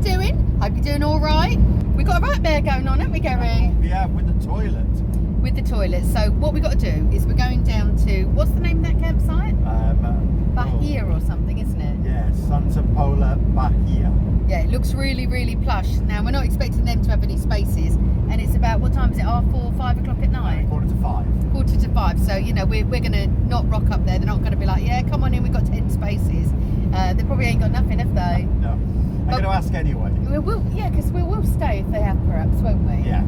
doing? Hope you're doing all right. We got a right bear going on, haven't we, Gary? Yeah, with the toilet. With the toilet. So what we got to do is we're going down to, what's the name of that campsite? Bahia or something, isn't it? Yeah, Santa Pola Bahia. Yeah, it looks really, really plush. Now, we're not expecting them to have any spaces, and it's about, what time is it, 4, 5 o'clock at night? 4:45. 4:45. So, you know, we're going to not rock up there. They're not going to be like, yeah, come on in, we've got 10 spaces. They probably ain't got nothing, have they? No. I'm going to ask anyway. Yeah, because we will stay if they have, perhaps, won't we? Yeah.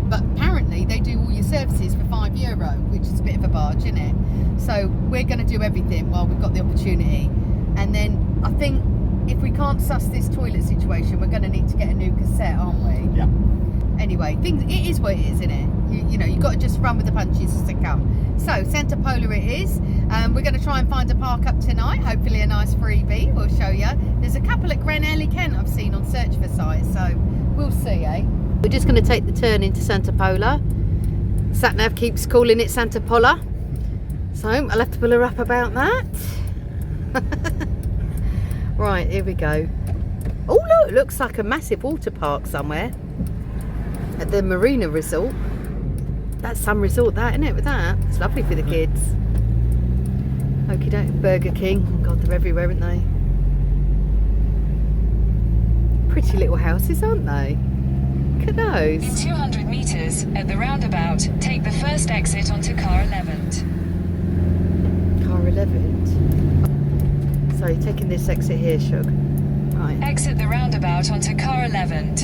But apparently they do all your services for €5, which is a bit of a barge, isn't it? So we're going to do everything while we've got the opportunity. And then I think if we can't suss this toilet situation, we're going to need to get a new cassette, aren't we? Yeah. Anyway, it is what it is, isn't it? You know, you've got to just run with the punches as they come. So Santa Pola it is. We're going to try and find a park up tonight. Hopefully a nice freebie. We'll show you. There's a couple at Gran Alacant I've seen on Search for Sites, so we'll see, eh? We're just going to take the turn into Santa Pola. Satnav keeps calling it Santa Pola, so I'll have to pull her up about that. Right, here we go. Oh look, it looks like a massive water park somewhere at the Marina Resort. That's some resort, that, isn't it, with that? It's lovely for the kids. Okie doke, Burger King. Oh God, they're everywhere, aren't they? Pretty little houses, aren't they? Look at those. In 200 metres, at the roundabout, take the first exit onto Car 11. Car 11. So you're taking this exit here, Shug. Right. Exit the roundabout onto Car 11.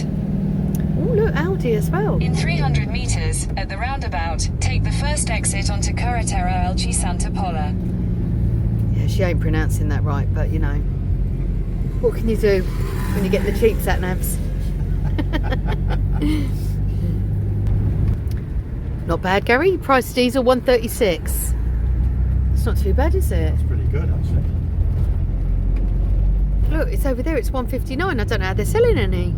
Oh, look, Audi as well. In 300 metres, at the roundabout, take the first exit onto Carretera LG Santa Pola. Yeah, she ain't pronouncing that right, but you know. What can you do when you get the cheap sat-navs? Not bad, Gary. Price diesel 136. It's not too bad, is it? It's pretty good, actually. Look, it's over there. It's 159. I don't know how they're selling any.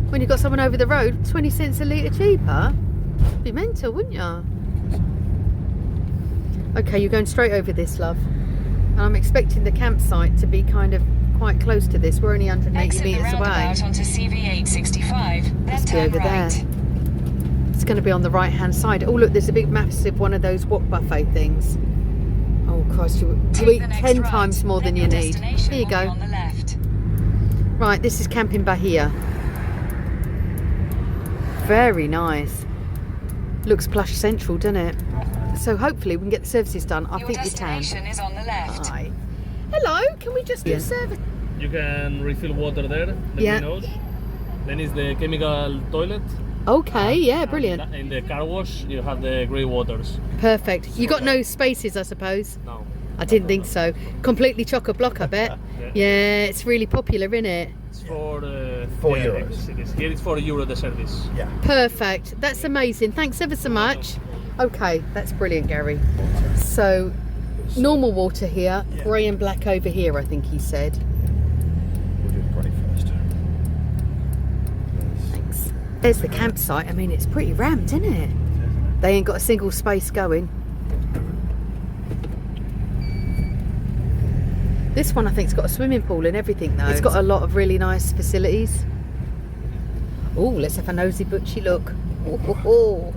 When you've got someone over the road, 20 cents a litre cheaper. Be mental, wouldn't you? Okay, you're going straight over this, love. And I'm expecting the campsite to be kind of quite close to this. We're only 180 metres away. Exit the roundabout onto CV865, then Must be turn over right. there. It's going to be on the right hand side. Oh look, there's a big massive one of those wok buffet things. Oh Christ, you eat 10 times more than you need. Here you go. On the left. Right, this is Camping Bahia. Very nice. Looks plush central, doesn't it? So hopefully we can get the services done. I think you can. Destination is on the left. Hi. Hello, can we just do service? You can refill water there, the Yeah. greenhouse. Then is the chemical toilet. Okay, yeah, brilliant. And in the car wash, you have the grey waters. Perfect. You got no spaces, I suppose? No. I didn't think so. Completely chock-a-block, I bet. Yeah, it's really popular, isn't it? It's for €4. Here it's €4 the service. Yeah. Perfect. That's amazing. Thanks ever so much. Okay, that's brilliant, Gary. So, normal water here, Yeah. grey and black over here, I think he said. We'll do the grey first. Thanks. There's the campsite. I mean, it's pretty rammed, isn't it? They ain't got a single space going. This one, I think, has got a swimming pool and everything, though. It's got a lot of really nice facilities. Oh, let's have a nosy butchy look. Oh.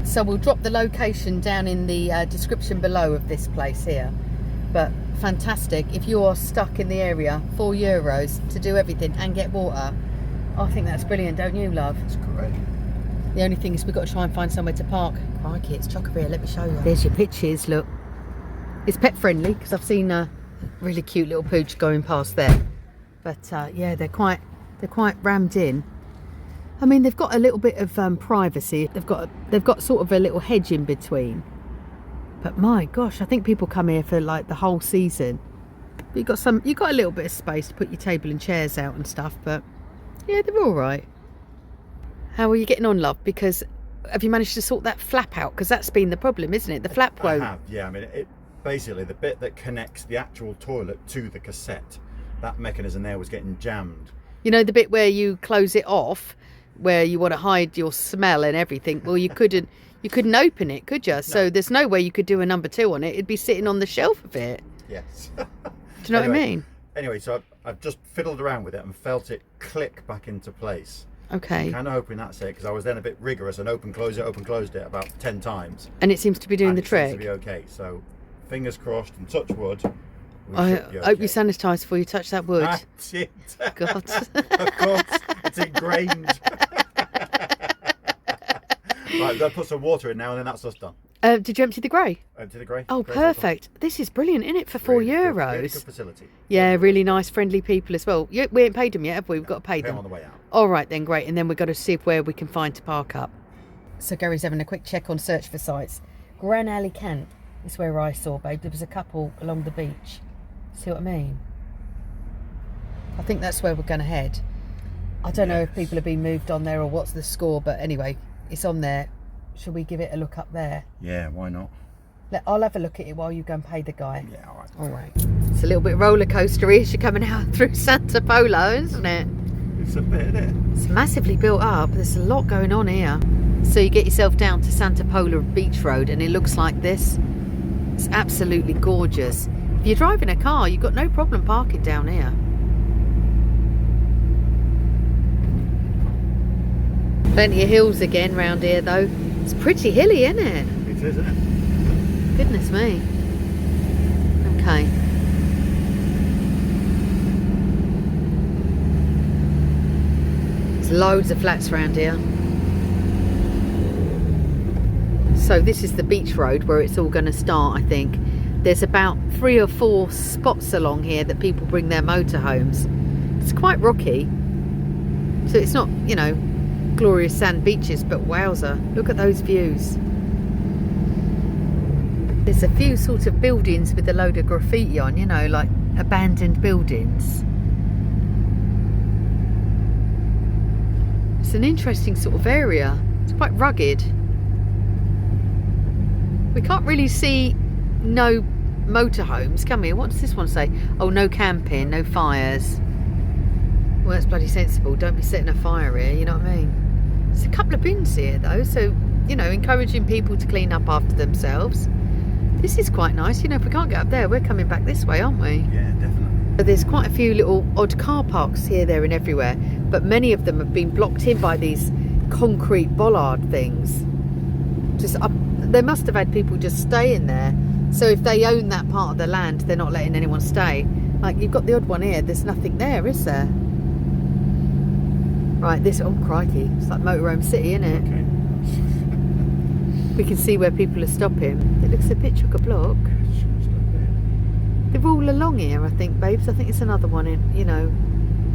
So we'll drop the location down in the description below of this place here. But fantastic. If you are stuck in the area, €4 to do everything and get water. I think that's brilliant, don't you, love? It's great. The only thing is we've got to try and find somewhere to park. Crikey, it's chocker here. Let me show you. There's your pictures, look. It's pet friendly because I've seen a really cute little pooch going past there. But yeah, they're quite rammed in. I mean, they've got a little bit of privacy. They've got sort of a little hedge in between. But my gosh, I think people come here for like the whole season. But you've got a little bit of space to put your table and chairs out and stuff. But yeah, they're all right. How are you getting on, love? Because have you managed to sort that flap out? Because that's been the problem, isn't it? The flap won't. I have, yeah. I mean, basically the bit that connects the actual toilet to the cassette, that mechanism there was getting jammed. You know the bit where you close it off, where you want to hide your smell and everything? Well, you couldn't open it, could you? No. So there's no way you could do a number 2 on it. It'd be sitting on the shelf of it. Yes. Do you know what I mean? Anyway, so I've just fiddled around with it and felt it click back into place. Okay. Kind of hoping that's it, because I was then a bit rigorous and open closed it about 10 times. And it seems to be doing And the it trick. seems to be okay. So fingers crossed and touch wood. We I should be hope you okay. sanitise before you touch that wood. That's it. God. Of course, it's ingrained. Right, I've got to put some water in now, and then that's us done. Did you empty the grey? Empty the grey. Oh, Grey's all done. perfect. This is brilliant, isn't it, for €4? Really good facility. Yeah, really nice, friendly people as well. We ain't paid them yet, have we? We've got to pay Pay 'em them. on the way out. All right, then, great. And then we've got to see where we can find to park up. So Gary's having a quick check on search for sites. Gran Alacant is where I saw, babe. There was a couple along the beach. See what I mean? I think that's where we're going to head. I don't know if people have been moved on there or what's the score, but anyway, it's on there. Shall we give it a look up there? Yeah, why not? I'll have a look at it while you go and pay the guy. Yeah, all right. All right. It's a little bit roller coastery as you're coming out through Santa Polo, isn't it? It's a bit, isn't it? It's massively built up. There's a lot going on here. So you get yourself down to Santa Pola Beach Road and it looks like this. It's absolutely gorgeous. If you're driving a car, you've got no problem parking down here. Plenty of hills again round here though. It's pretty hilly, isn't it? It is, isn't it? Goodness me. Okay. There's loads of flats around here. So this is the beach road where it's all going to start, I think. There's about 3 or 4 spots along here that people bring their motorhomes. It's quite rocky. So it's not, you know, glorious sand beaches, but wowzer, look at those views. There's a few sort of buildings with a load of graffiti on, you know, like abandoned buildings. It's an interesting sort of area. It's quite rugged. We can't really see no motorhomes, can we? What does this one say? Oh, no camping, no fires. Well, that's bloody sensible. Don't be setting a fire here, you know what I mean? There's a couple of bins here though, so, you know, encouraging people to clean up after themselves. This is quite nice. You know, if we can't get up there, we're coming back this way, aren't we? Yeah, definitely. So there's quite a few little odd car parks here, there and everywhere, but many of them have been blocked in by these concrete bollard things. Just they must have had people just stay in there. So if they own that part of the land, they're not letting anyone stay. Like, you've got the odd one here. There's nothing there, is there? Right, this, oh crikey, it's like Motorhome City, isn't it? Okay. We can see where people are stopping. It looks a bit chock-a-block. They're all along here, I think, babes. I think it's another one in, you know,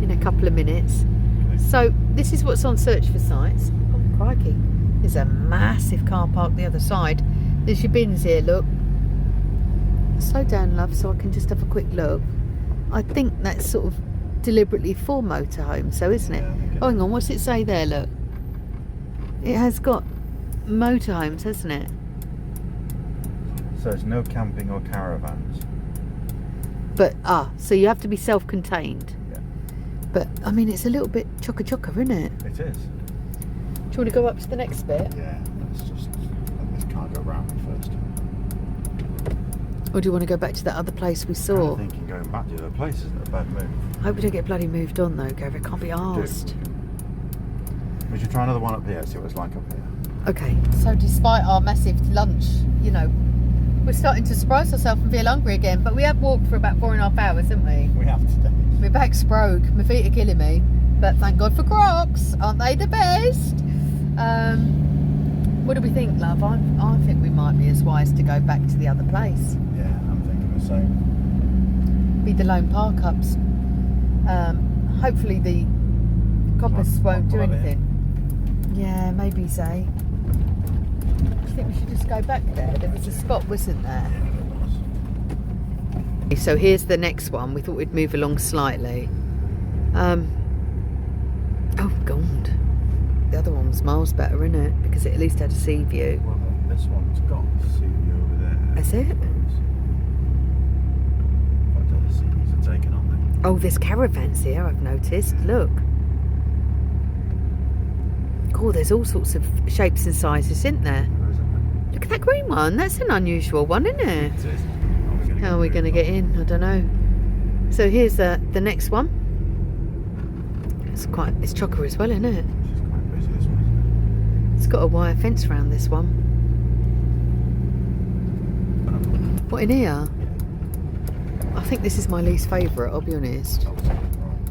in a couple of minutes. Okay. So this is what's on search for sites. Oh crikey, there's a massive car park the other side. There's your bins here, look. Slow down, love, so I can just have a quick look. I think that's sort of deliberately for motorhomes, so isn't it? Oh, hang on, what's it say there, look? It has got motorhomes, hasn't it? So it's no camping or caravans. But, so you have to be self-contained. Yeah. But, I mean, it's a little bit chocker-chocker, isn't it? It is. Do you want to go up to the next bit? Yeah, let's just let this car go round first. Or do you want to go back to that other place we saw? I'm thinking going back to the other place isn't a bad move. I hope we don't get bloody moved on, though, Gary. I can't be arsed. We should try another one up here, see what it's like up here. Okay. So despite our massive lunch, you know, we're starting to surprise ourselves and feel hungry again. But we have walked for about 4.5 hours, haven't we? We have today. My back's broke. My feet are killing me. But thank God for Crocs. Aren't they the best? What do we think, love? I think we might be as wise to go back to the other place. Yeah, I'm thinking the same. Be the lone park ups. Hopefully the coppers won't do anything. Yeah, maybe so. I think we should just go back there. There was a spot, wasn't there? Yeah, there was. So here's the next one. We thought we'd move along slightly. Oh God, the other one was miles better, isn't it? Because it at least had a sea view. Well, this one's got a sea view over there. Is it? What other seas are taken on there? Oh, there's caravans here, I've noticed. Look. Oh, there's all sorts of shapes and sizes, isn't there? There isn't there? Look at that green one. That's an unusual one, isn't it? It is. How are we going to get in? I don't know. So here's the next one. It's chocker as well, isn't it? She's quite busy, this one. It's got a wire fence around this one. What, in here? I think this is my least favourite, I'll be honest.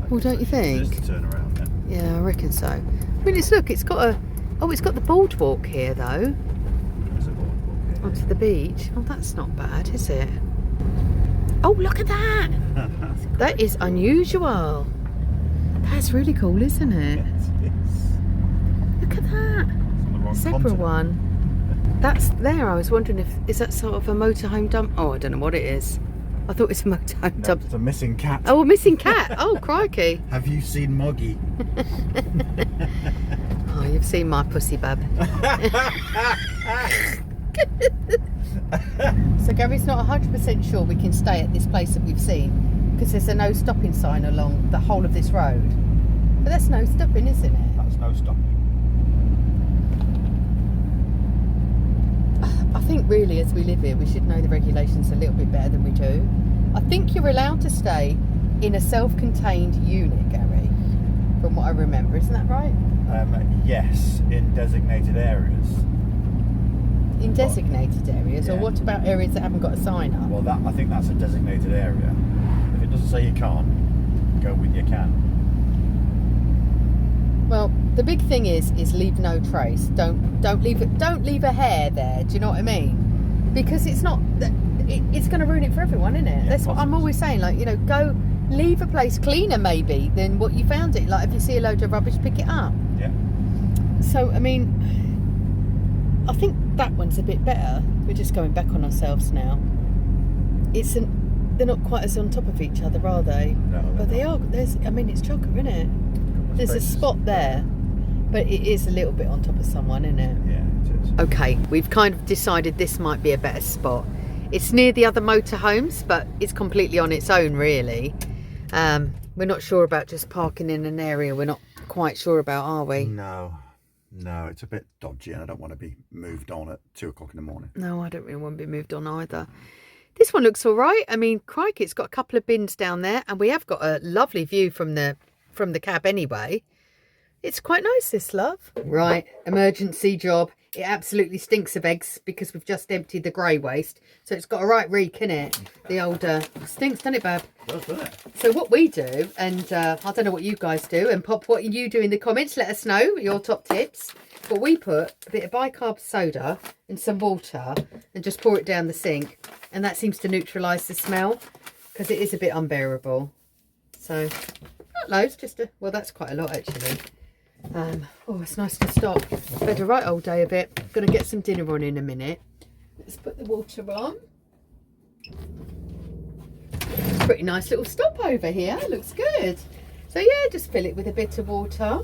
Well, don't you think? Just turn around, Yeah, I reckon so. I mean, it's got the boardwalk here though. There's a boardwalk here. Onto the beach. Oh, that's not bad, is it? Oh, look at that! That is unusual. That's really cool, isn't it? Look at that. On the wrong Zebra continent. one. That's there. I was wondering is that sort of a motorhome dump? Oh, I don't know what it is. I thought it was a motorhome No, dump. it's a missing cat. Oh, a missing cat. Oh, crikey. Have you seen Moggy? Oh, you've seen my pussy bub. So Gary's not 100% sure we can stay at this place that we've seen because there's a no stopping sign along the whole of this road. But that's no stopping, isn't it? That's no stopping. I think really as we live here we should know the regulations a little bit better than we do. I think you're allowed to stay in a self-contained unit, Gary, from what I remember. Isn't that right? Yes, in designated areas. In designated areas, or Yeah. what about areas that haven't got a sign up? Well, I think that's a designated area. If it doesn't say you can't, go with you can. Well, the big thing is leave no trace. Don't leave a hair there. Do you know what I mean? Because it's not it's going to ruin it for everyone, isn't it? Yeah, That's what I'm always saying. Like, you know, go leave a place cleaner maybe than what you found it. Like if you see a load of rubbish, pick it up. Yeah. So I mean, I think that one's a bit better. We're just going back on ourselves now. They're not quite as on top of each other, are they? No, they're But they not. are. It's chocker, isn't it? There's a spot there, but it is a little bit on top of someone, isn't it? Yeah, it is. Okay, we've kind of decided this might be a better spot. It's near the other motorhomes, but it's completely on its own, really. We're not sure about just parking in an area we're not quite sure about, are we? No, it's a bit dodgy and I don't want to be moved on at 2 o'clock in the morning. No, I don't really want to be moved on either. This one looks all right. I mean, crikey, it's got a couple of bins down there, and we have got a lovely view from the cab anyway. It's quite nice, this, love. Right, emergency job. It absolutely stinks of eggs because we've just emptied the grey waste. So it's got a right reek, innit? The old stinks, doesn't it, Bab? Doesn't it? So what we do, and I don't know what you guys do, and Pop, what you do in the comments, let us know your top tips. But we put a bit of bicarb soda and some water and just pour it down the sink. And that seems to neutralise the smell because it is a bit unbearable. So, not loads, well, that's quite a lot actually. Oh, it's nice to stop. I've had a right old day of it. I'm going to get some dinner on in a minute. Let's put the water on. Pretty nice little stop over here. Looks good. So yeah, just fill it with a bit of water.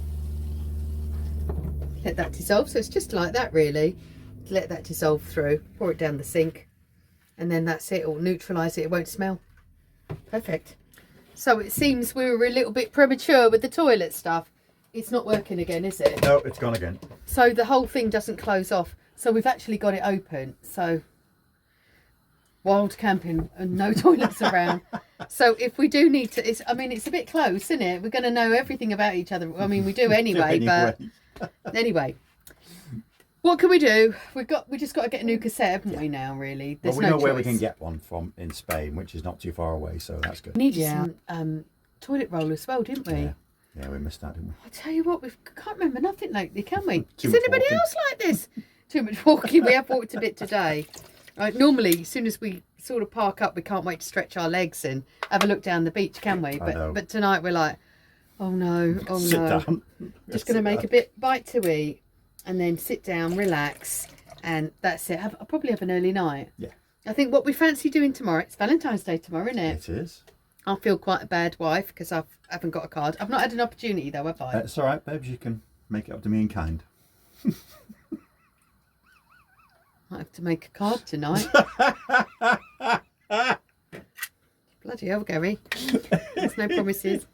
Let that dissolve. So it's just like that really. Let that dissolve through. Pour it down the sink. And then that's it. It'll neutralise it. It won't smell. Perfect. So it seems we were a little bit premature with the toilet stuff. It's not working again, is it? No, it's gone again. So the whole thing doesn't close off. So we've actually got it open. So wild camping and no toilets around. So if we do need to, it's a bit close, isn't it? We're going to know everything about each other. I mean, we do anyway, but anyway. What can we do? We just got to get a new cassette, haven't we now, really? There's Well, we no know where we choice. can get one from in Spain, which is not too far away, so that's good. Needed some toilet roll as well, didn't we? Yeah, we missed that, didn't we? I tell you what, we can't remember nothing lately, can we? Too Is much anybody walking. else like this? Too much walking. We have walked a bit today. Normally, as soon as we sort of park up, we can't wait to stretch our legs and have a look down the beach, can we? I know. But tonight we're like, oh no, oh Sit no. down. Just going to make a bite to eat and then sit down, relax, and that's it. I'll probably have an early night. Yeah. I think what we fancy doing tomorrow, it's Valentine's Day tomorrow, isn't it? It is. I feel quite a bad wife because I haven't got a card. I've not had an opportunity though, have I? It's all right, babes. You can make it up to me in kind. Might have to make a card tonight. Bloody hell, Gary. There's no promises.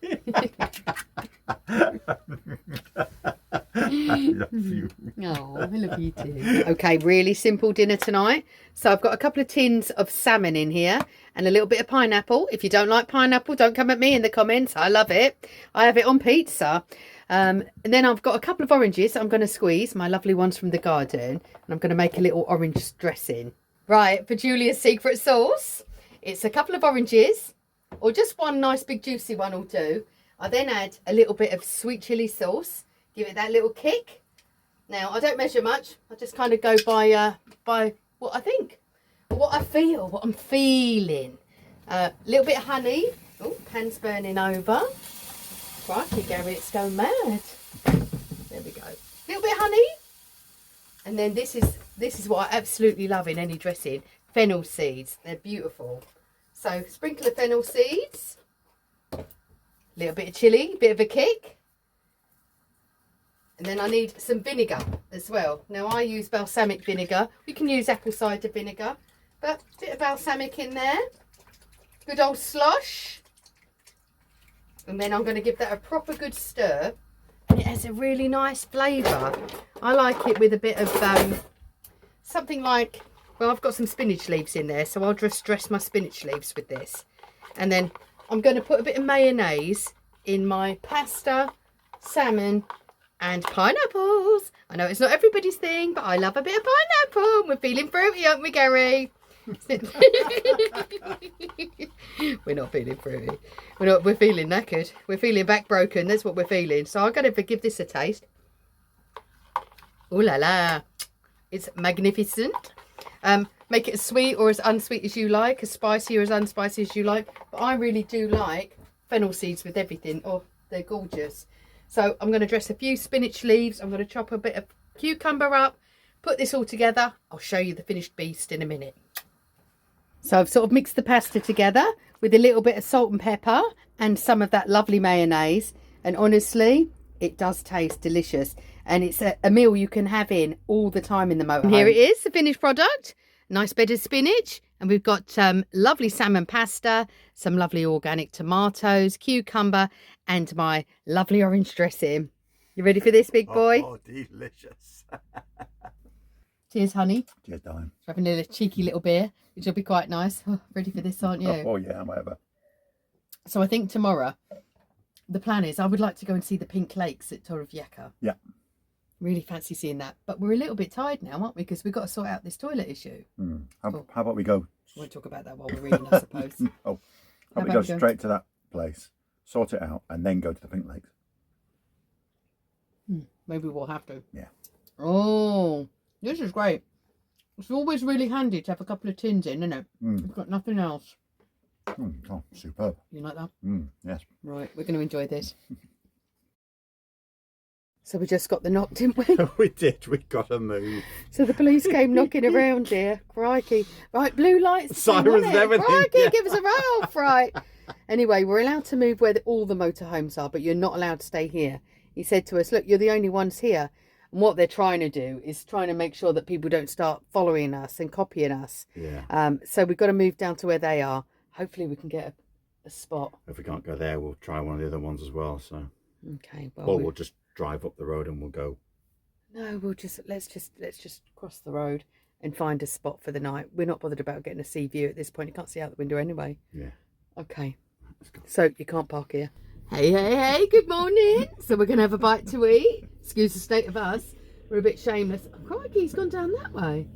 love you. Oh, I love you too. Okay, really simple dinner tonight. So I've got a couple of tins of salmon in here and a little bit of pineapple. If you don't like pineapple, don't come at me in the comments. I love it. I have it on pizza. And then I've got a couple of oranges I'm going to squeeze, my lovely ones from the garden. And I'm going to make a little orange dressing. Right, for Julia's secret sauce, it's a couple of oranges, or just one nice big juicy one will do. I then add a little bit of sweet chilli sauce, give it that little kick. Now, I don't measure much. I just kind of go by what I think, what I feel, what I'm feeling. A little bit of honey. Oh, pan's burning over. Crikey, Gary, it's going mad. There we go. A little bit of honey. And then this is what I absolutely love in any dressing. Fennel seeds. They're beautiful. So, sprinkle of fennel seeds. A little bit of chilli, bit of a kick. And then I need some vinegar as well. Now I use balsamic vinegar. You can use apple cider vinegar, but a bit of balsamic in there. Good old slosh. And then I'm going to give that a proper good stir. And it has a really nice flavour. I like it with a bit of something like, well, I've got some spinach leaves in there, so I'll just dress my spinach leaves with this. And then I'm going to put a bit of mayonnaise in my pasta, salmon, and pineapples. I know it's not everybody's thing, but I love a bit of pineapple. We're feeling fruity, aren't we, Gary? We're not feeling fruity. We're feeling knackered. We're feeling back broken. That's what we're feeling. So I'm going to give this a taste. Ooh la la. It's magnificent. Make it as sweet or as unsweet as you like, as spicy or as unspicy as you like. But I really do like fennel seeds with everything. Oh, they're gorgeous. So I'm going to dress a few spinach leaves. I'm going to chop a bit of cucumber up, put this all together. I'll show you the finished beast in a minute. So I've sort of mixed the pasta together with a little bit of salt and pepper and some of that lovely mayonnaise. And honestly, it does taste delicious. And it's a meal you can have in all the time in the motorhome. Here it is, the finished product. Nice bed of spinach. And we've got lovely salmon pasta, some lovely organic tomatoes, cucumber, and my lovely orange dressing. You ready for this, big boy? Oh, delicious. Cheers, honey. Cheers, darling. Having a cheeky little beer, which will be quite nice. Oh, ready for this, aren't you? Oh, yeah, whatever. So I think tomorrow, the plan is I would like to go and see the Pink Lakes at Torrevieja. Yeah. Really fancy seeing that. But we're a little bit tired now, aren't we? Because we've got to sort out this toilet issue. How about we go? We won't talk about that while we're reading, I suppose. How about we go straight to that place, sort it out, and then go to the Pink Lakes? Maybe we'll have to. Yeah. Oh, this is great. It's always really handy to have a couple of tins in, isn't it? We've got nothing else. Oh, superb. You like that? Yes. Right, we're going to enjoy this. So we just got the knock, didn't we? We did. We got to move. So the police came knocking around here. Crikey. Right, blue lights. Sirens and everything. Crikey, Yeah. give us a roll. Right. Anyway, we're allowed to move where all the motorhomes are, but you're not allowed to stay here. He said to us, look, you're the only ones here. And what they're trying to do is trying to make sure that people don't start following us and copying us. Yeah. So we've got to move down to where they are. Hopefully we can get a spot. If we can't go there, we'll try one of the other ones as well. So. Okay. Or we'll just drive up the road and we'll go. No, let's just cross the road and find a spot for the night. We're not bothered about getting a sea view at this point. You can't see out the window anyway. Yeah. Okay. So you can't park here. Hey, good morning. So we're going to have a bite to eat. Excuse the state of us. We're a bit shameless. Oh, crikey, he's gone down that way.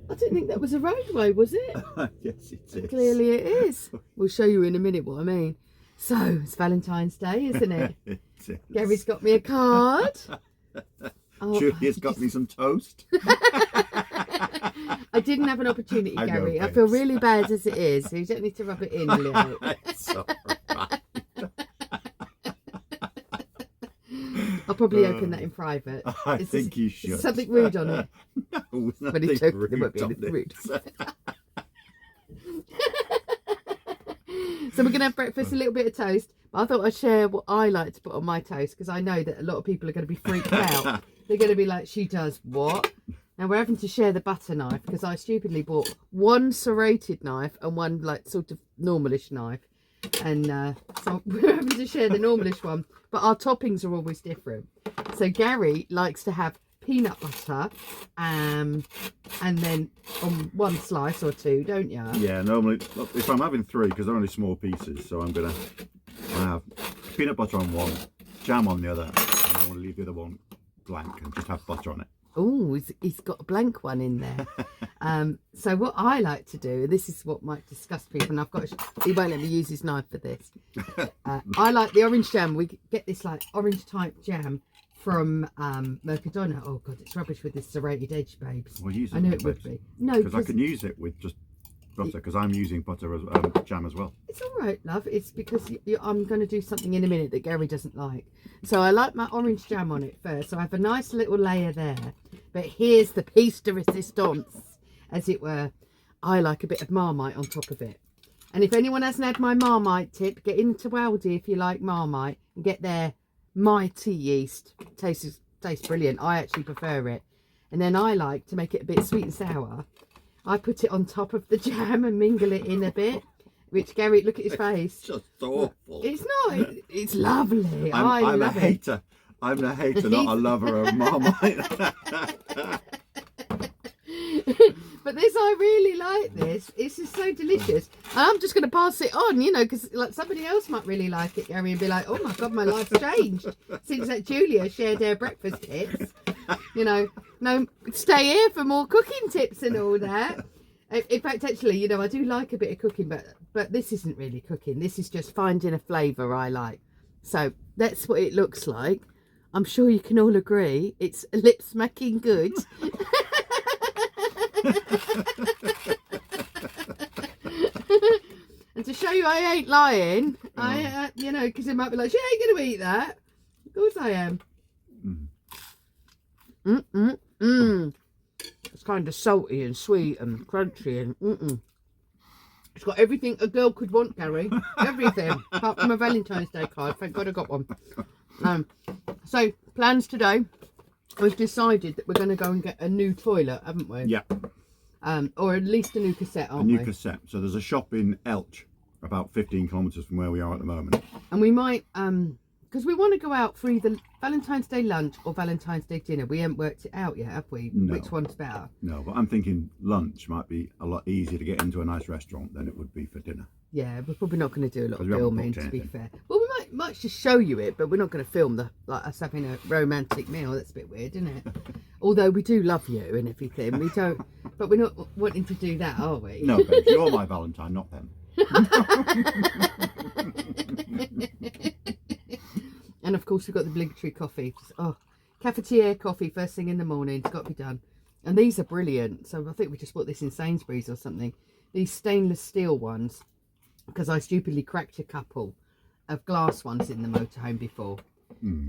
I didn't think that was a roadway, was it? Yes, it is. Clearly it is. We'll show you in a minute what I mean. So, it's Valentine's Day, isn't it? It is. Gary's got me a card. Oh, Julia's got me some toast. I didn't have an opportunity, I know, Gary. I babes. feel really bad as it is, so you don't need to rub it in a little. It's all right. I'll probably open that in private. I think you should. Is something rude on it? No, But nothing it's joking, rude there won't be on anything rude. it. So we're going to have breakfast, a little bit of toast. But I thought I'd share what I like to put on my toast, because I know that a lot of people are going to be freaked out. They're going to be like, she does what? Now we're having to share the butter knife, because I stupidly bought one serrated knife and one like sort of normalish knife. And so we're having to share the normalish one. But our toppings are always different. So Gary likes to have peanut butter and then on one slice or two, don't you? Yeah, normally if I'm having 3, because they're only small pieces, so I'm gonna have peanut butter on one, jam on the other, and I'm gonna leave the other one blank and just have butter on it. Oh, he's got a blank one in there. So what I like to do, this is what might disgust people, and he won't let me use his knife for this. I like the orange jam. We get this like orange type jam from Mercadona. Oh God, it's rubbish with this serrated edge, babes. Well, use it. I knew it would be. No, because I can use it with just butter, because I'm using butter as jam as well. It's all right, love. It's because I'm going to do something in a minute that Gary doesn't like. So I like my orange jam on it first. So I have a nice little layer there. But here's the piece de resistance, as it were. I like a bit of Marmite on top of it. And if anyone hasn't had my Marmite tip, get into Aldi if you like Marmite and get their mighty yeast. Tastes brilliant. I actually prefer it. And then I like to make it a bit sweet and sour. I put it on top of the jam and mingle it in a bit. Which, Gary, look at his face. It's just awful. It's not. It's lovely. I'm love a hater. I'm a hater, not a lover of Marmite. But this, I really like this. It's just so delicious. I'm just going to pass it on, you know, because like somebody else might really like it, Gary, and be like, oh my God, my life's changed since that Julia shared her breakfast tips. You know, no, stay here for more cooking tips and all that. In fact, actually, you know, I do like a bit of cooking, but this isn't really cooking. This is just finding a flavour I like. So that's what it looks like. I'm sure you can all agree it's lip smacking good. And to show you I ain't lying, you know, because it might be like, she ain't going to eat that. Of course I am. It's kind of salty and sweet and crunchy and It's got everything a girl could want, Gary. Everything. Apart from a Valentine's Day card. Thank God I got one. So, plans today. We've decided that we're going to go and get a new toilet, haven't we? Yeah. Or at least a new cassette, aren't we? A new cassette. So there's a shop in Elch, about 15 kilometres from where we are at the moment. And we might, because we want to go out for either Valentine's Day lunch or Valentine's Day dinner. We haven't worked it out yet, have we? No. Which one's better? No, but I'm thinking lunch might be a lot easier to get into a nice restaurant than it would be for dinner. Yeah, we're probably not going to do a lot of we haven't filming, booked to be anything. fair. Well, we might just show you it, but we're not going to film us having a romantic meal. That's a bit weird, isn't it? Although we do love you and everything, we don't. But we're not wanting to do that, are we? No, babe, you're my Valentine, not them. And of course we've got the obligatory coffee. Cafetiere coffee first thing in the morning. It's got to be done. And these are brilliant. So I think we just bought this in Sainsbury's or something. These stainless steel ones, because I stupidly cracked a couple of glass ones in the motorhome before.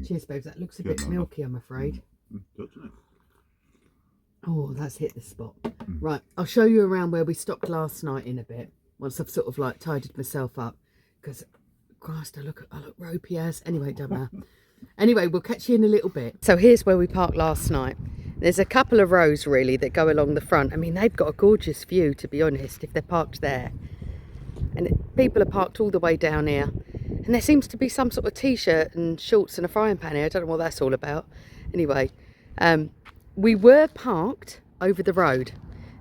Cheers, babes. That looks a bit milky, I'm afraid. Doesn't it? Oh, that's hit the spot. Right, I'll show you around where we stopped last night in a bit. Once I've sort of like tidied myself up. Because, Christ, I look ropey as. Anyway, don't matter. Anyway, we'll catch you in a little bit. So here's where we parked last night. There's a couple of rows really that go along the front. I mean, they've got a gorgeous view, to be honest, if they're parked there. And people are parked all the way down here. And there seems to be some sort of t-shirt and shorts and a frying pan here. I don't know what that's all about. Anyway, we were parked over the road.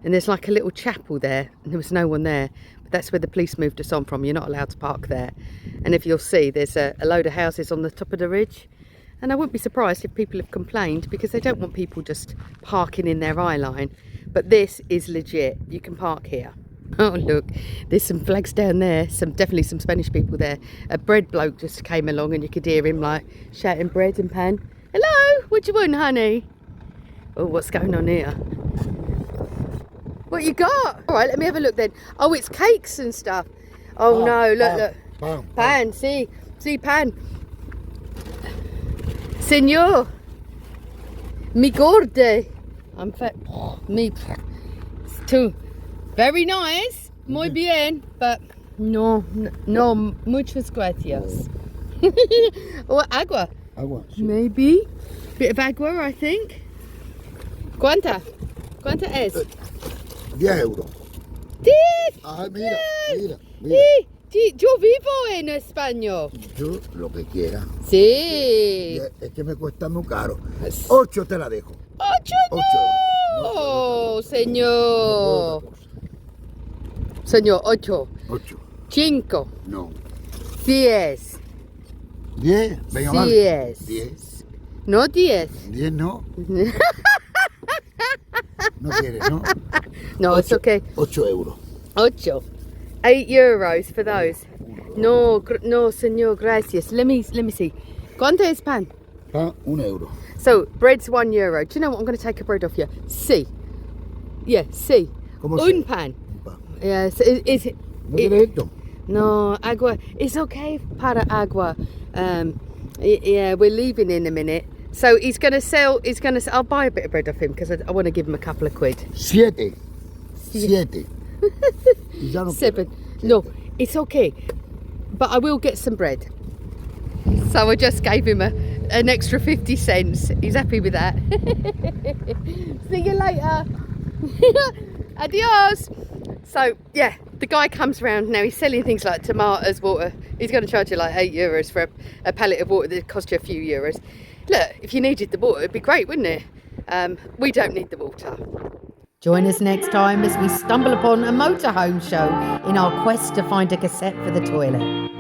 And there's like a little chapel there. And there was no one there. But that's where the police moved us on from. You're not allowed to park there. And if you'll see, there's a load of houses on the top of the ridge. And I wouldn't be surprised if people have complained, because they don't want people just parking in their eye line. But this is legit. You can park here. Oh, look, there's some flags down there. Definitely some Spanish people there. A bread bloke just came along and you could hear him like shouting bread and pan. Hello, what do you want, honey? Oh, what's going on here? What you got? All right, let me have a look then. Oh, it's cakes and stuff. Oh, no, look. Pan, see, pan. Señor, mi gorda. I'm fat. Me too. Very nice, muy bien, but no, muchas gracias. Or agua. Agua. Sí. Maybe. Bit of agua, I think. ¿Cuánta es? 10 euros. Sí. Ah, mira. Sí. Yo vivo en España. Yo lo que quiera. Sí. Es que me cuesta muy caro. 8 te la dejo. 8 8 no, euros. señor. Señor, 8. 8. 5. No. 10. 10. Venga, vale. 10. 10. No 10. 10 no. No quieres, ¿no? No, it's okay. 8 euros. 8. 8 euros for those. No, no, señor, gracias. Let me see. ¿Cuánto es pan? Ah, 1 euro. So, bread's 1 euro. Do you know what? I'm going to take a bread off you. Sí. Yeah, sí. ¿Cómo Un se- pan. Un pan. Yeah, so is it? ¿No quieres esto? No, agua. It's okay para agua. Yeah, we're leaving in a minute. So he's going to sell. I'll buy a bit of bread off him because I want to give him a couple of quid. 7. 7. Y ya no 7. quiero. No, it's okay. But I will get some bread. So I just gave him an extra 50 cents. He's happy with that. See you later. Adios. So, yeah, the guy comes around now. He's selling things like tomatoes, water. He's going to charge you like 8 euros for a pallet of water that cost you a few euros. Look, if you needed the water, it'd be great, wouldn't it? We don't need the water. Join us next time as we stumble upon a motorhome show in our quest to find a cassette for the toilet.